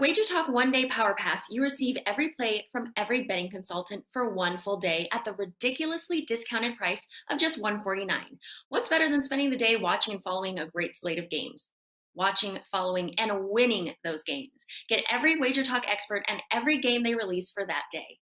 WagerTalk one-day power pass, you receive every play from every betting consultant for one full day at the ridiculously discounted price of just $149. What's better than spending the day watching and following a great slate of games? Watching, following, and winning those games. Get every WagerTalk expert and every game they release for that day.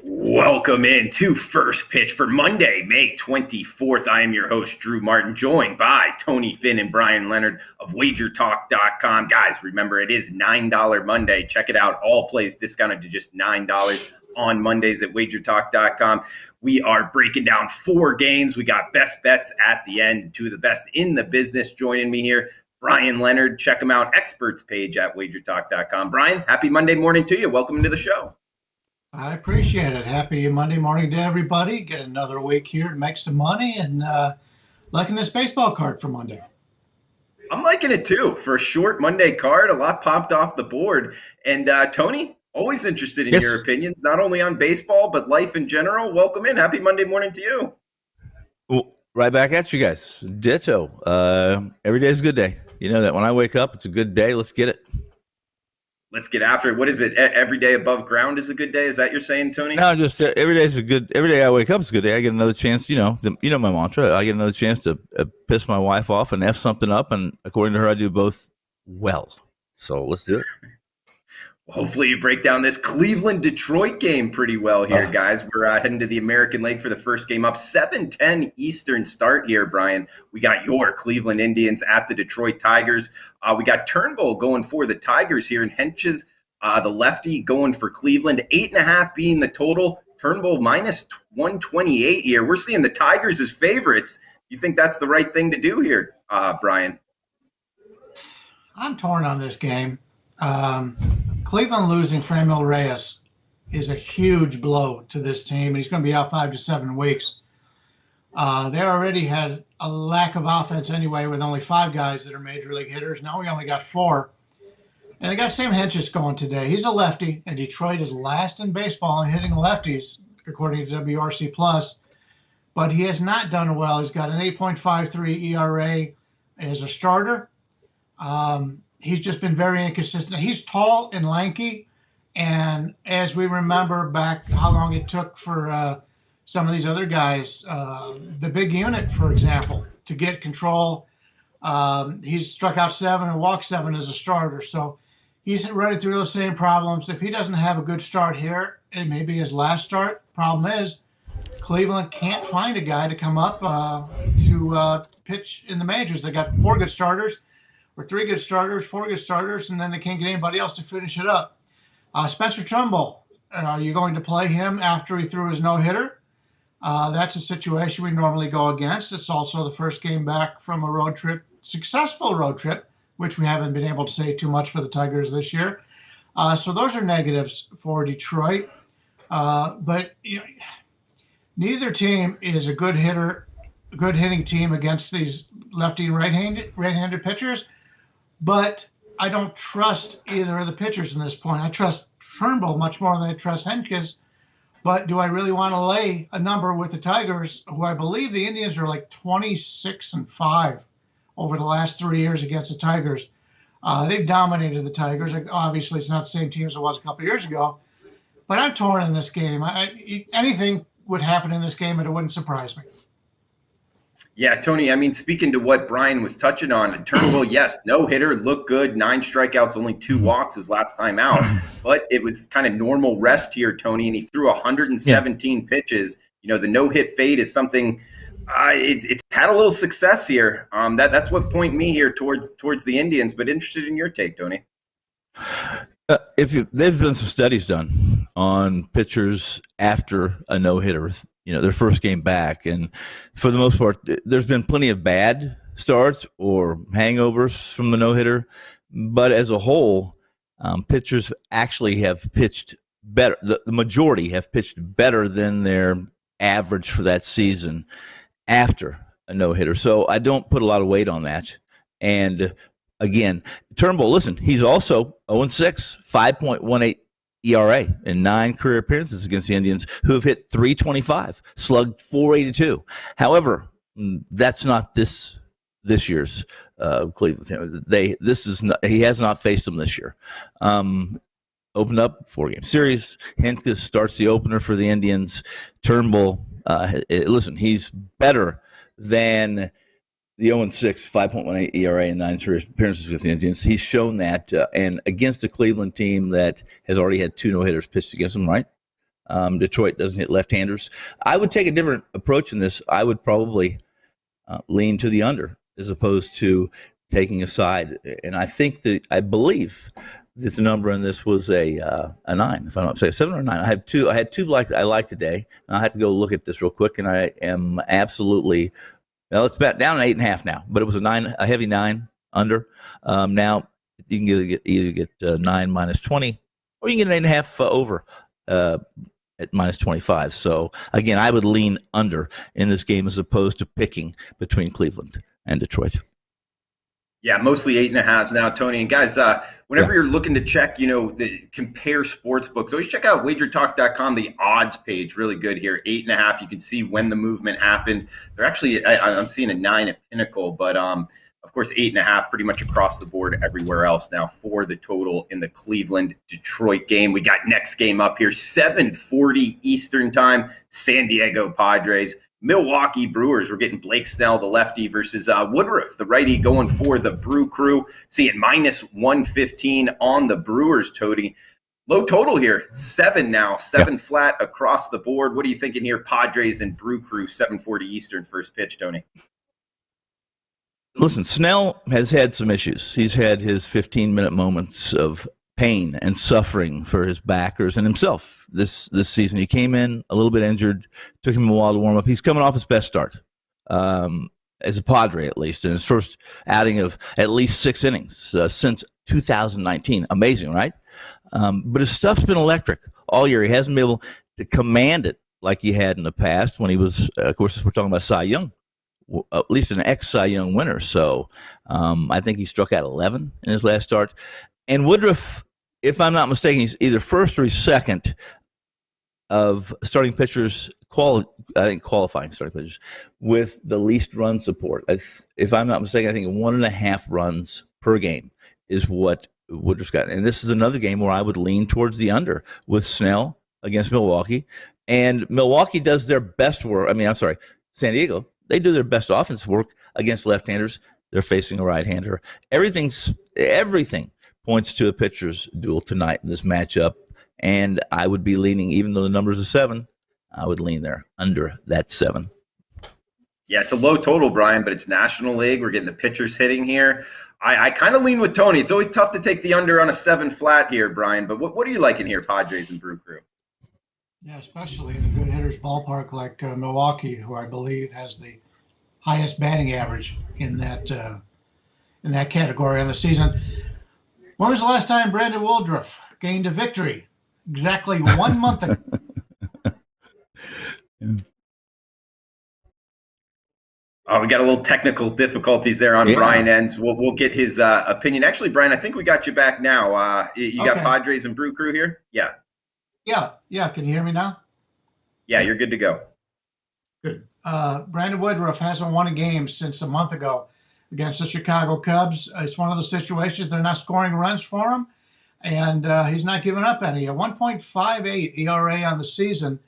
Welcome in to First Pitch for Monday, May 24th. I am your host, Drew Martin, joined by Tony Finn and Brian Leonard of WagerTalk.com. Guys, remember, it is $9 Monday. Check it out. All plays discounted to just $9 on Mondays at WagerTalk.com. We are breaking down 4 games. We got best bets at the end, 2 of the best in the business joining me here. Brian Leonard, check him out, experts page at WagerTalk.com. Brian, happy Monday morning to you. Welcome to the show. I appreciate it. Happy Monday morning to everybody. Get another week here to make some money and liking this baseball card for Monday. I'm liking it too. For a short Monday card, a lot popped off the board. And Tony, always interested in your opinions, not only on baseball, but life in general. Welcome in. Happy Monday morning to you. Well, right back at you guys. Ditto. Every day is a good day. You know that when I wake up, it's a good day. Let's get it. Let's get after it. What is it? Every day above ground is a good day. Is that you're saying, Tony? No, just every day is a good. Every day I wake up is a good day. I get another chance. You know my mantra. I get another chance to piss my wife off and f something up, and according to her, I do both well. So let's do it. Well, hopefully you break down this Cleveland-Detroit game pretty well here, guys. We're heading to the American League for the first game up. 7:10 Eastern start here, Brian. We got your Cleveland Indians at the Detroit Tigers. We got Turnbull going for the Tigers here, and Henches, the lefty, going for Cleveland. 8.5 being the total. Turnbull minus 128 here. We're seeing the Tigers as favorites. You think that's the right thing to do here, Brian? I'm torn on this game. Cleveland losing Franmil Reyes is a huge blow to this team, and he's going to be out 5 to 7 weeks. They already had a lack of offense anyway with only 5 guys that are major league hitters. Now we only got 4. And they got Sam Henches going today. He's a lefty, and Detroit is last in baseball in hitting lefties, according to WRC+. But he has not done well. He's got an 8.53 ERA as a starter. He's just been very inconsistent. He's tall and lanky, and as we remember back how long it took for some of these other guys, the big unit, for example, to get control. He's struck out 7 and walked 7 as a starter, so he's running through those same problems. If he doesn't have a good start here, it may be his last start. Problem is, Cleveland can't find a guy to come up to pitch in the majors. They got 4 good starters. Or 3 good starters, 4 good starters, and then they can't get anybody else to finish it up. Spencer Turnbull, are you going to play him after he threw his no-hitter? That's a situation we normally go against. It's also the first game back from a road trip, successful road trip, which we haven't been able to say too much for the Tigers this year. So those are negatives for Detroit. But neither team is a good hitting team against these lefty and right-handed pitchers. But I don't trust either of the pitchers in this point. I trust Turnbull much more than I trust Henches. But do I really want to lay a number with the Tigers, who I believe the Indians are like 26-5 over the last 3 years against the Tigers? They've dominated the Tigers. Obviously, it's not the same team as it was a couple of years ago. But I'm torn in this game. Anything would happen in this game, and it wouldn't surprise me. Yeah, Tony, I mean, speaking to what Brian was touching on, Turnbull, yes, no hitter, looked good, 9 strikeouts, only 2 walks his last time out. But it was kind of normal rest here, Tony, and he threw 117 pitches. The no-hit fade is something it's had a little success here. That's what point me here towards the Indians, but interested in your take, Tony. There's been some studies done on pitchers after a no-hitter, their first game back. And for the most part, there's been plenty of bad starts or hangovers from the no-hitter. But as a whole, pitchers actually have pitched better. The majority have pitched better than their average for that season after a no-hitter. So I don't put a lot of weight on that. And again, Turnbull, listen, he's also 0-6, 5.18 ERA in 9 career appearances against the Indians, who have hit .325, slugged .482. However, That's not this year's Cleveland team. He has not faced them this year. Opened up 4-game series. Hentges starts the opener for the Indians. Turnbull, listen, he's better than the 0-6, 5.18 ERA and 9 serious appearances with the Indians. He's shown that, and against a Cleveland team that has already had 2 no-hitters pitched against him, right? Detroit doesn't hit left-handers. I would take a different approach in this. I would probably lean to the under as opposed to taking a side. And I believe that the number in this was a 9, if I'm not mistaken, 7 or 9. I had two I like today, and I had to go look at this real quick, and I am absolutely. Well, it's back down at 8.5 now, but it was a heavy 9 under. Now you can either get 9 minus 20, or you can get an 8.5 over at minus 25. So again, I would lean under in this game as opposed to picking between Cleveland and Detroit. Yeah, mostly 8.5s now, Tony. And guys, whenever you're looking to check, compare sports books, always check out WagerTalk.com, the odds page. Really good here. 8.5. You can see when the movement happened. They're actually, I'm seeing a 9 at Pinnacle, but of course, 8.5 pretty much across the board everywhere else now for the total in the Cleveland-Detroit game. We got next game up here, 7:40 Eastern time, San Diego Padres. Milwaukee Brewers, we're getting Blake Snell, the lefty, versus Woodruff, the righty, going for the Brew Crew. Seeing minus 115 on the Brewers, Tony. Low total here, 7 now, 7 flat across the board. What are you thinking here? Padres and Brew Crew, 7:40 Eastern, first pitch, Tony. Listen, Snell has had some issues. He's had his 15-minute moments of pain and suffering for his backers and himself this season. He came in a little bit injured, took him a while to warm up. He's coming off his best start, as a Padre at least, in his first outing of at least 6 innings since 2019. Amazing, right? But his stuff's been electric all year. He hasn't been able to command it like he had in the past when he was, of course, we're talking about Cy Young, at least an ex-Cy Young winner. So I think he struck out 11 in his last start. And Woodruff, if I'm not mistaken, he's either first or he's second of starting pitchers, qualifying starting pitchers, with the least run support. If I'm not mistaken, I think 1.5 runs per game is what Woodruff's got. And this is another game where I would lean towards the under with Snell against Milwaukee. And Milwaukee does their best work. San Diego, they do their best offensive work against left-handers. They're facing a right-hander. Everything points to a pitcher's duel tonight in this matchup, and I would be leaning, even though the number's a 7, I would lean there under that 7. Yeah, it's a low total, Brian, but it's National League. We're getting the pitchers hitting here. I kind of lean with Tony. It's always tough to take the under on a 7 flat here, Brian, but what are you liking here, Padres and Brew Crew? Yeah, especially in a good hitter's ballpark like Milwaukee, who I believe has the highest batting average in that category on the season. When was the last time Brandon Woodruff gained a victory? Exactly 1 month ago. Oh, we got a little technical difficulties there on Brian ends. We'll get his opinion. Actually, Brian, I think we got you back now. You got Padres and Brew Crew here? Yeah. Yeah. Can you hear me now? Yeah, you're good to go. Good. Brandon Woodruff hasn't won a game since a month ago against the Chicago Cubs. It's one of those situations they're not scoring runs for him, and he's not giving up any. A 1.58 ERA on the season.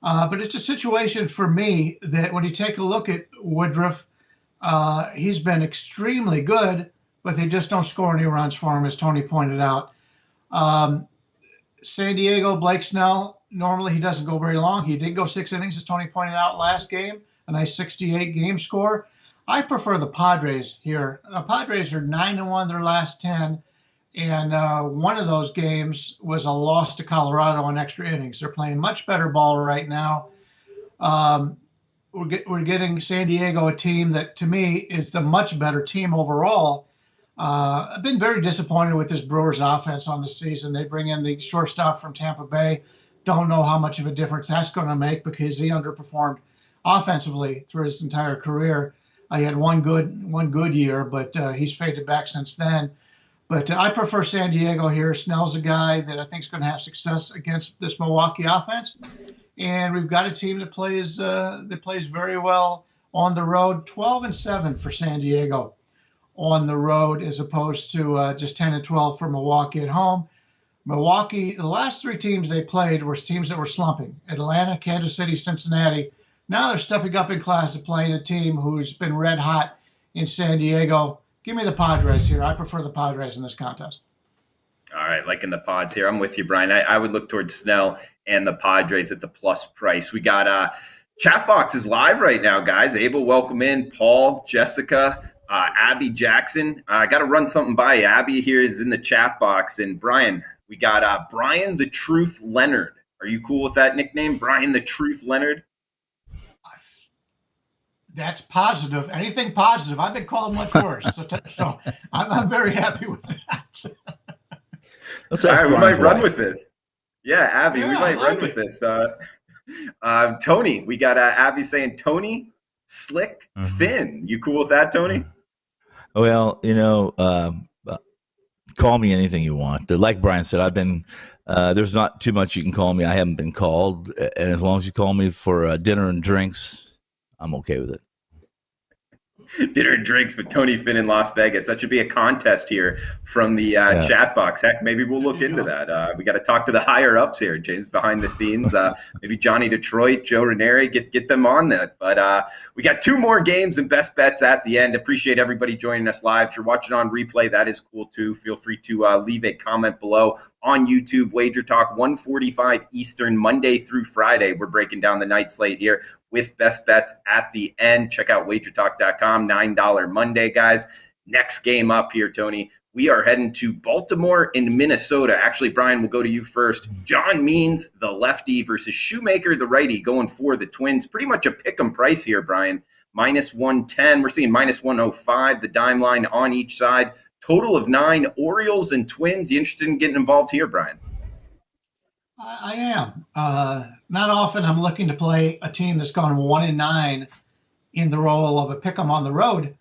But it's a situation for me that when you take a look at Woodruff, he's been extremely good, but they just don't score any runs for him, as Tony pointed out. San Diego, Blake Snell, normally he doesn't go very long. He did go 6 innings, as Tony pointed out last game, a nice 68 game score. I prefer the Padres here. The Padres are 9-1 their last 10, and one of those games was a loss to Colorado in extra innings. They're playing much better ball right now. We're getting San Diego, a team that to me is the much better team overall. I've been very disappointed with this Brewers offense on the season. They bring in the shortstop from Tampa Bay. Don't know how much of a difference that's going to make because he underperformed offensively through his entire career. He had one good year, but he's faded back since then. But I prefer San Diego here. Snell's a guy that I think is going to have success against this Milwaukee offense. And we've got a team that plays very well on the road, 12-7 for San Diego on the road, as opposed to just 10-12 for Milwaukee at home. Milwaukee, the last three teams they played were teams that were slumping: Atlanta, Kansas City, Cincinnati. Now they're stepping up in class and playing a team who's been red hot in San Diego. Give me the Padres here. I prefer the Padres in this contest. All right, liking the Pods here. I'm with you, Brian. I would look towards Snell and the Padres at the plus price. We got chat box is live right now, guys. Abel, welcome in. Paul, Jessica, Abby Jackson. I got to run something by you. Abby here is in the chat box. And Brian, we got Brian the Truth Leonard. Are you cool with that nickname, Brian the Truth Leonard? That's positive. Anything positive. I've been called much worse. So I'm very happy with that. All right, we might run with this. Yeah, Abby, we might run with this. Tony, we got Abby saying Tony, Slick, Finn. You cool with that, Tony? Well, call me anything you want. Like Brian said, I've been there's not too much you can call me. I haven't been called, and as long as you call me for dinner and drinks, I'm okay with it. Dinner and drinks with Tony Finn in Las Vegas. That should be a contest here from the chat box. Heck, maybe we'll look into that. We got to talk to the higher ups here, James, behind the scenes. Maybe Johnny Detroit, Joe Ranieri, get them on that. But we got two more games and best bets at the end. Appreciate everybody joining us live. If you're watching on replay, that is cool too. Feel free to leave a comment below on YouTube. Wager Talk, 1:45 Eastern, Monday through Friday. We're breaking down the night slate here with best bets at the end. Check out WagerTalk.com, $9 Monday, guys. Next game up here, Tony. We are heading to Baltimore and Minnesota. Actually, Brian, we'll go to you first. John Means, the lefty, versus Shoemaker, the righty, going for the Twins. Pretty much a pick-em price here, Brian. -110. We're seeing -105, the dime line on each side. Total of 9, Orioles and Twins. You interested in getting involved here, Brian? I am. Not often I'm looking to play a team that's gone 1-9 in the role of a pick-em on the road.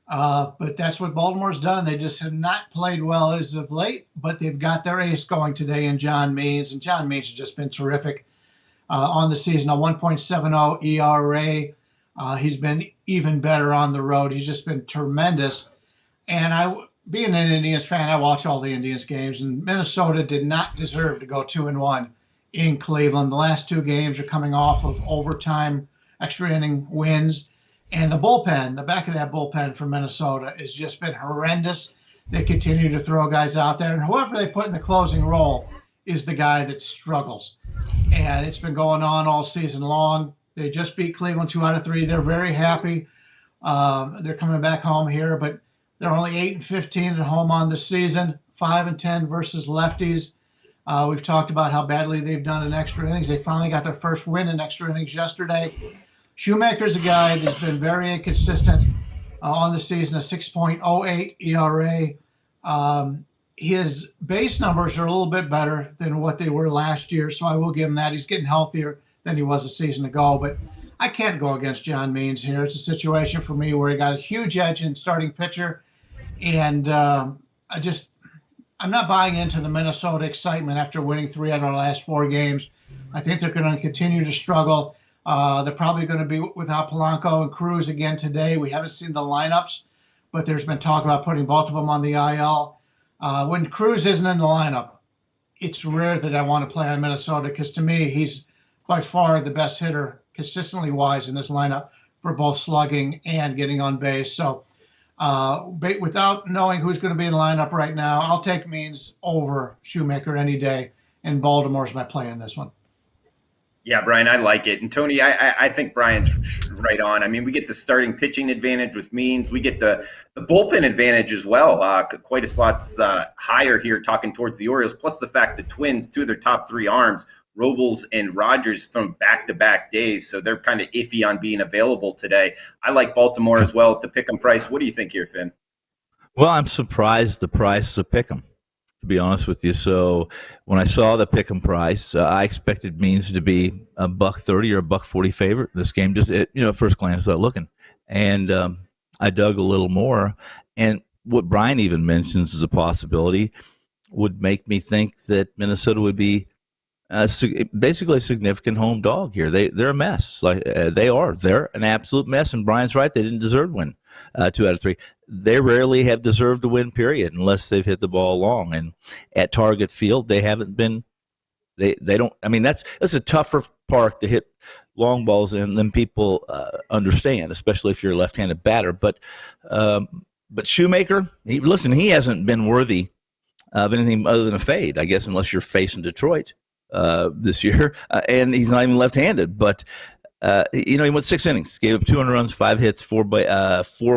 But that's what Baltimore's done. They just have not played well as of late, but they've got their ace going today in John Means. And John Means has just been terrific on the season, a 1.70 ERA. He's been even better on the road. He's just been tremendous. And being an Indians fan, I watch all the Indians games, and Minnesota did not deserve to go 2-1 in Cleveland. The last two games are coming off of overtime, extra inning wins. And the bullpen, the back of that bullpen for Minnesota has just been horrendous. They continue to throw guys out there, and whoever they put in the closing role is the guy that struggles. And it's been going on all season long. They just beat Cleveland 2 out of 3. They're very happy. They're coming back home here, but they're only 8-15 at home on the season, 5-10 versus lefties. We've talked about how badly they've done in extra innings. They finally got their first win in extra innings yesterday. Shoemaker's a guy that's been very inconsistent on the season, a 6.08 ERA. His base numbers are a little bit better than what they were last year, so I will give him that. He's getting healthier than he was a season ago, but I can't go against John Means here. It's a situation for me where he got a huge edge in starting pitcher, and I'm not buying into the Minnesota excitement after winning 3 out of the last 4 games. I think they're going to continue to struggle. They're probably going to be without Polanco and Cruz again today. We haven't seen the lineups, but there's been talk about putting both of them on the IL. When Cruz isn't in the lineup, it's rare that I want to play on Minnesota, because to me, he's by far the best hitter consistently wise in this lineup for both slugging and getting on base. So without knowing who's going to be in the lineup right now, I'll take Means over Shoemaker any day, and Baltimore's my play in this one. Yeah, Brian, I like it. And Tony, I think Brian's right on. I mean, we get the starting pitching advantage with Means. We get the bullpen advantage as well. Quite a slots higher here, talking towards the Orioles, plus the fact the Twins, 2 of their top 3 arms, Robles and Rogers, from back-to-back days, so they're kind of iffy on being available today. I like Baltimore as well at the pick 'em price. What do you think here, Finn? Well, I'm surprised the price of pick 'em, to be honest with you. So when I saw the pick 'em price, I expected Means to be a $1.30 or a $1.40 favorite. This game just, first glance without looking. And I dug a little more. And what Brian even mentions as a possibility would make me think that Minnesota would be basically a significant home dog here. They're a mess. They're an absolute mess. And Brian's right; they didn't deserve to win 2 out of 3. They rarely have deserved to win, period, unless they've hit the ball long. And at Target Field, they haven't been. They don't. I mean, that's a tougher park to hit long balls in than people understand, especially if you're a left-handed batter. But Shoemaker, he hasn't been worthy of anything other than a fade, I guess, unless you're facing Detroit this year, and he's not even left-handed. But he went 6 innings, gave up 200 runs, 5 hits, 4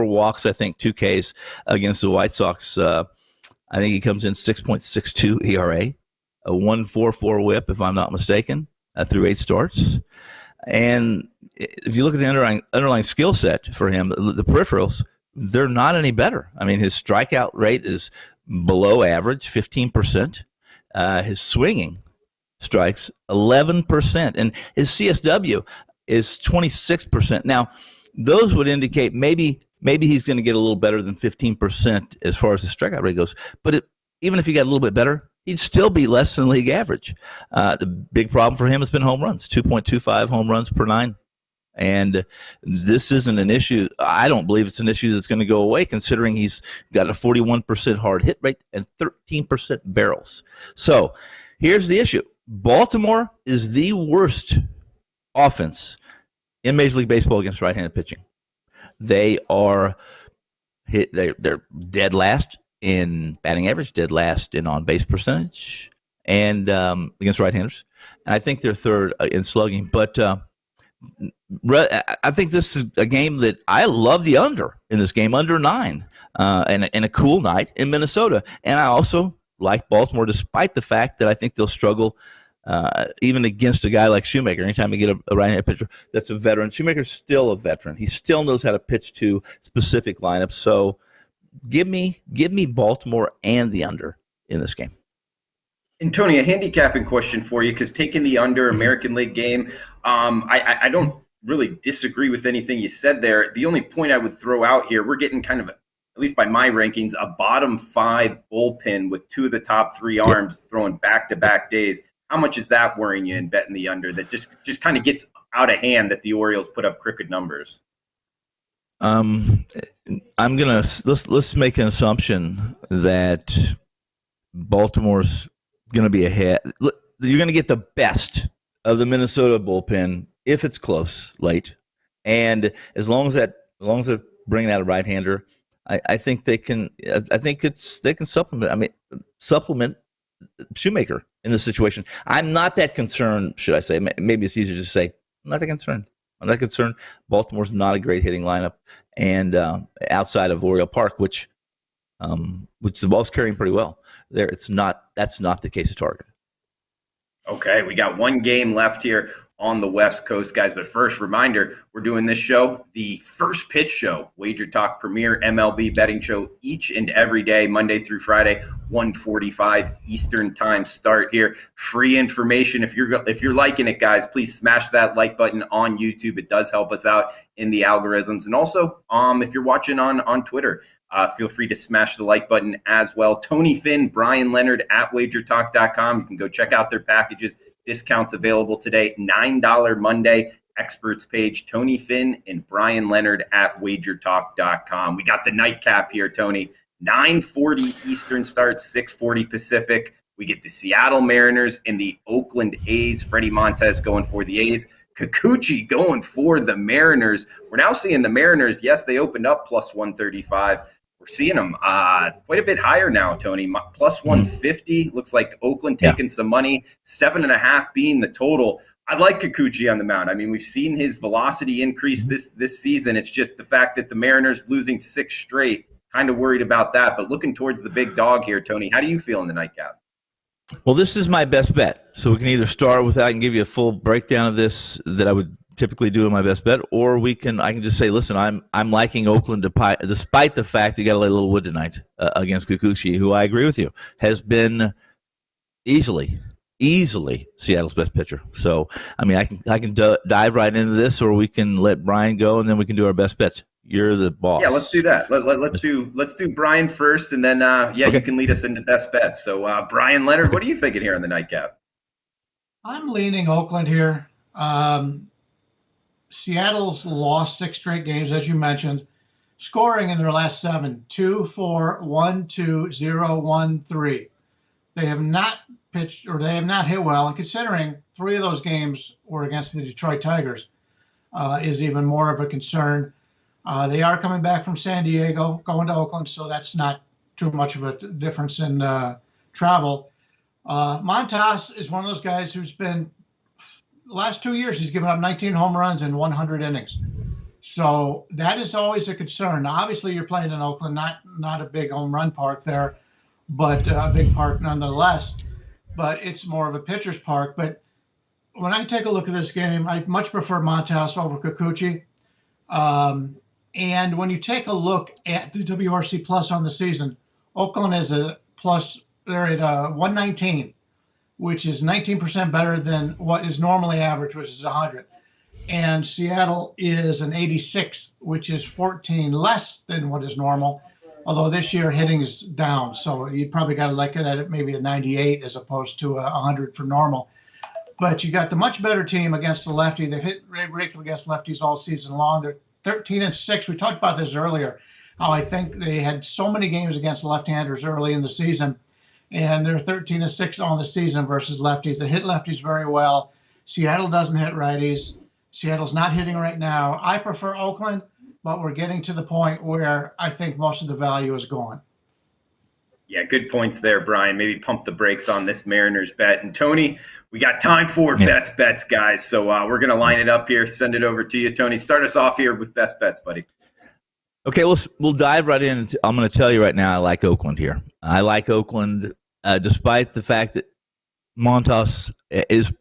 walks, I think, 2 Ks against the White Sox. I think he comes in 6.62 ERA, a 1.44 WHIP, if I'm not mistaken, through 8 starts. And if you look at the underlying skill set for him, the peripherals, they're not any better. I mean, his strikeout rate is below average, 15%. His swinging strikes, 11%. And his CSW is 26%. Now, those would indicate maybe he's going to get a little better than 15% as far as the strikeout rate goes. But even if he got a little bit better, he'd still be less than league average. The big problem for him has been home runs, 2.25 home runs per 9. And this isn't an issue. I don't believe it's an issue that's going to go away, considering he's got a 41% hard hit rate and 13% barrels. So here's the issue. Baltimore is the worst offense in Major League Baseball against right-handed pitching. They're dead last in batting average, dead last in on-base percentage, and against right-handers. And I think they're third in slugging. But I think this is a game that I love the under in this game, under 9, and a cool night in Minnesota. And I also like Baltimore, despite the fact that I think they'll struggle even against a guy like Shoemaker. Anytime you get a right-handed pitcher that's a veteran, Shoemaker's still a veteran. He still knows how to pitch to specific lineups. So give me Baltimore and the under in this game. And Tony, a handicapping question for you, because taking the under American League game, I don't really disagree with anything you said there. The only point I would throw out here, we're getting kind of, at least by my rankings, a bottom 5 bullpen with 2 of the top 3 arms throwing back-to-back days. How much is that worrying you in betting the under that just kind of gets out of hand that the Orioles put up crooked numbers? Let's make an assumption that Baltimore's going to be ahead. You're going to get the best of the Minnesota bullpen if it's close late, and as long as they're bringing out a right-hander, I think they can. I think they can supplement. I mean, supplement Shoemaker in this situation. I'm not that concerned. Should I say? Maybe it's easier to say. I'm not that concerned. Baltimore's not a great hitting lineup, and outside of Oriole Park, which the ball's carrying pretty well. That's not the case at Target. Okay, we got 1 game left here on the West Coast, guys. But first, reminder, we're doing this show, the First Pitch Show, Wager Talk premier MLB betting show each and every day, Monday through Friday, 1:45 Eastern time start here. Free information. If you're liking it, guys, please smash that like button on YouTube. It does help us out in the algorithms. And also, if you're watching on Twitter, feel free to smash the like button as well. Tony Finn, Brian Leonard at WagerTalk.com. You can go check out their packages. Discounts available today. $9 Monday experts page. Tony Finn and Brian Leonard at WagerTalk.com. We got the nightcap here, Tony. 9:40 Eastern start, 6:40 Pacific. We get the Seattle Mariners and the Oakland A's. Freddie Montez going for the A's. Kikuchi going for the Mariners. We're now seeing the Mariners. Yes, they opened up plus 135. We're seeing them quite a bit higher now, Tony. Plus 150. Looks like Oakland taking some money. 7.5 being the total. I like Kikuchi on the mound. I mean, we've seen his velocity increase this season. It's just the fact that the Mariners losing 6 straight. Kind of worried about that. But looking towards the big dog here, Tony, how do you feel in the nightcap? Well, this is my best bet. So we can either start with, I can give you a full breakdown of this that I would typically do in my best bet, or I can just say, listen, I'm liking Oakland despite the fact they got to lay a little wood tonight against Kikuchi, who I agree with you has been easily Seattle's best pitcher. So I mean, I can dive right into this, or we can let Brian go, and then we can do our best bets. You're the boss. Yeah, let's do that. Let's do Brian first, and then okay. You can lead us into best bets. So Brian Leonard, what are you thinking here on the nightcap? I'm leaning Oakland here. Seattle's lost 6 straight games, as you mentioned, scoring in their last 7, 2, 4, 1, 2, 0, 1, 3. They have not pitched, or they have not hit well, and considering 3 of those games were against the Detroit Tigers, is even more of a concern. They are coming back from San Diego, going to Oakland, so that's not too much of a difference in travel. Montas is one of those guys who's been, the last 2 years, he's given up 19 home runs in 100 innings. So that is always a concern. Now, obviously, you're playing in Oakland, not a big home run park there, but a big park nonetheless. But it's more of a pitcher's park. But when I take a look at this game, I much prefer Montas over Kikuchi. And when you take a look at the WRC plus on the season, Oakland is a plus, they're at 119, which is 19% better than what is normally average, which is 100. And Seattle is an 86, which is 14 less than what is normal. Although this year hitting is down, so you probably got to look at it maybe a 98 as opposed to 100 for normal. But you got the much better team against the lefty. They've hit regularly against lefties all season long. They're 13-6. We talked about this earlier, how I think they had so many games against left-handers early in the season, and they're 13-6 on the season versus lefties. They hit lefties very well. Seattle doesn't hit righties. Seattle's not hitting right now. I prefer Oakland, but we're getting to the point where I think most of the value is gone. Yeah, good points there, Brian. Maybe pump the brakes on this Mariners bet. And Tony, we got time for best bets, guys. So we're going to line it up here, send it over to you. Tony, start us off here with best bets, buddy. Okay, we'll dive right in. I'm going to tell you right now, I like Oakland here. I like Oakland despite the fact that Montas is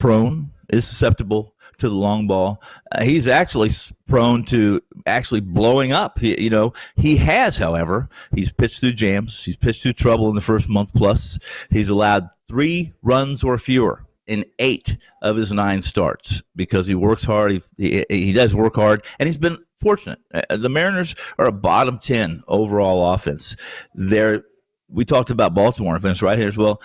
susceptible to the long ball. He's actually prone to actually blowing up. He has, however, he's pitched through jams. He's pitched through trouble in the first month plus. He's allowed 3 runs or fewer in 8 of his 9 starts because he works hard. He does work hard, and he's been fortunate. The Mariners are a bottom 10 overall offense. We talked about Baltimore offense right here as well.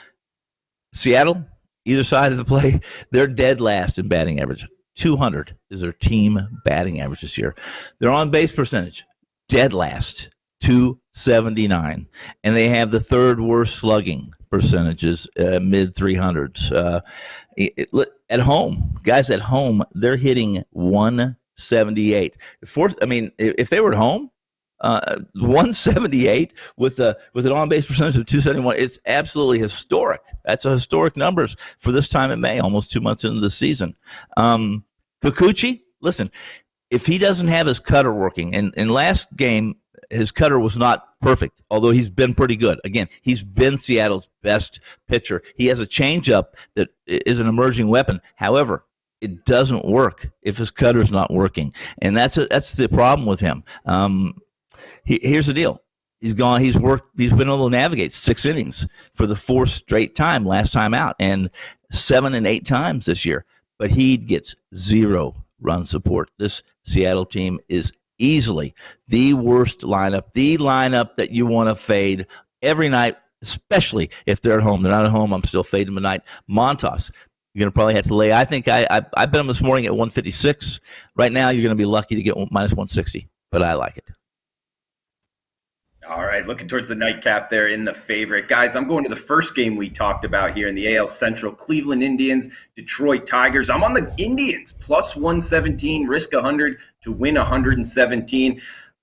Seattle, either side of the play, they're dead last in batting average. 200 is their team batting average this year. Their on-base percentage, dead last, 279. And they have the 3rd worst slugging percentages, mid-300s. At home, guys at home, they're hitting 178. If they were at home, 178 with an on-base percentage of 271. It's absolutely historic. That's a historic numbers for this time in May, almost 2 months into the season. Kikuchi, listen, if he doesn't have his cutter working, and in last game, his cutter was not perfect, although he's been pretty good. Again, he's been Seattle's best pitcher. He has a changeup that is an emerging weapon. However, it doesn't work if his cutter's not working, and that's the problem with him. Here's the deal. He's been able to navigate 6 innings for the 4th straight time, last time out, and 7 and 8 times this year. But he gets 0 run support. This Seattle team is easily the worst lineup, the lineup that you want to fade every night, especially if they're at home. They're not at home. I'm still fading tonight. Montas, you're going to probably have to lay. I think I bet him this morning at 156. Right now, you're going to be lucky to get minus 160, but I like it. All right, looking towards the nightcap there in the favorite. Guys, I'm going to the first game we talked about here in the AL Central, Cleveland Indians, Detroit Tigers. I'm on the Indians, plus 117, risk 100 to win 117.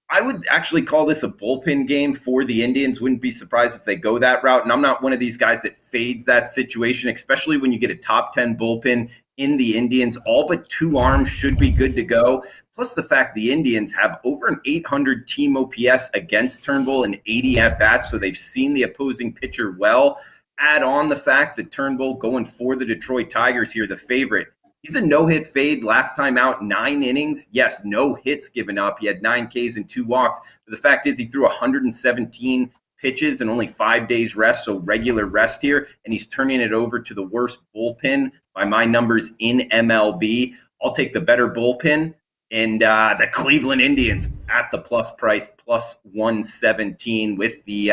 I would actually call this a bullpen game for the Indians. Wouldn't be surprised if they go that route. And I'm not one of these guys that fades that situation, especially when you get a top 10 bullpen in the Indians. All but 2 arms should be good to go. Plus the fact the Indians have over an 800 team OPS against Turnbull and 80 at-bats, so they've seen the opposing pitcher well. Add on the fact that Turnbull going for the Detroit Tigers here, the favorite. He's a no-hit fade last time out, 9 innings. Yes, no hits given up. He had 9 Ks and 2 walks. But the fact is he threw 117 pitches and only 5 days rest, so regular rest here, and he's turning it over to the worst bullpen by my numbers in MLB. I'll take the better bullpen. And the Cleveland Indians at the plus price, plus 117 with the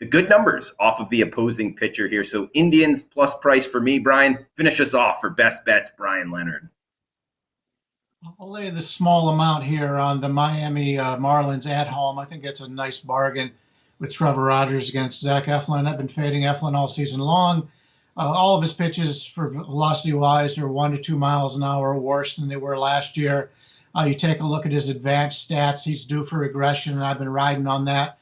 the good numbers off of the opposing pitcher here. So Indians plus price for me. Brian, finish us off for best bets, Bryan Leonard. I'll lay the small amount here on the Miami Marlins at home. I think it's a nice bargain with Trevor Rogers against Zach Eflin. I've been fading Eflin all season long. All of his pitches for velocity-wise are 1 to 2 miles an hour worse than they were last year. You take a look at his advanced stats, he's due for regression, and I've been riding on that.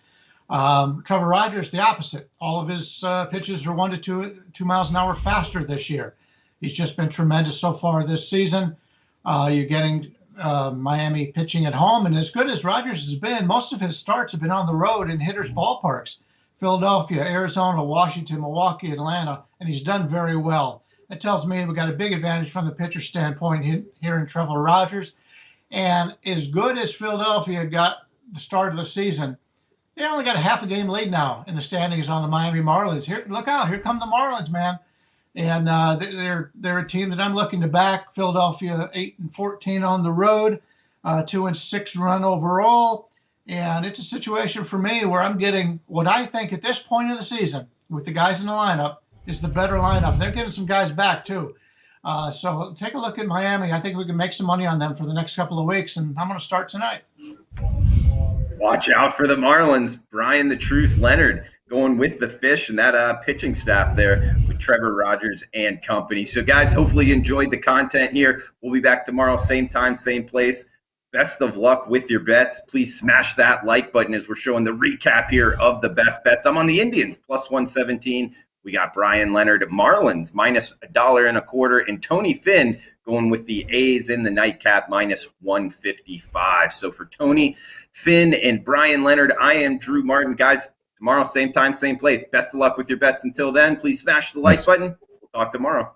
Trevor Rogers, the opposite. All of his pitches are 1 to 2 miles an hour faster this year. He's just been tremendous so far this season. You're getting Miami pitching at home, and as good as Rogers has been, most of his starts have been on the road in hitters' ballparks. Philadelphia, Arizona, Washington, Milwaukee, Atlanta, and he's done very well. That tells me we've got a big advantage from the pitcher standpoint here in Trevor Rogers. And as good as Philadelphia got the start of the season, they only got a half a game lead now in the standings on the Miami Marlins. Here, look out! Here come the Marlins, man! And they're a team that I'm looking to back. Philadelphia 8-14 on the road, 2-6 run overall. And it's a situation for me where I'm getting what I think at this point of the season with the guys in the lineup is the better lineup. They're getting some guys back too. So take a look at Miami. I think we can make some money on them for the next couple of weeks, and I'm going to start tonight. Watch out for the Marlins. Bryan the Truth Leonard going with the fish and that pitching staff there with Trevor Rogers and company. So guys, hopefully you enjoyed the content here. We'll be back tomorrow, same time, same place. Best of luck with your bets. Please smash that like button as we're showing the recap here of the best bets. I'm on the Indians, plus 117. We got Bryan Leonard, Marlins, minus $1.25, and Tony Finn going with the A's in the nightcap, minus 155. So for Tony, Finn, and Bryan Leonard, I am Drew Martin. Guys, tomorrow, same time, same place. Best of luck with your bets. Until then, please smash the like button. We'll talk tomorrow.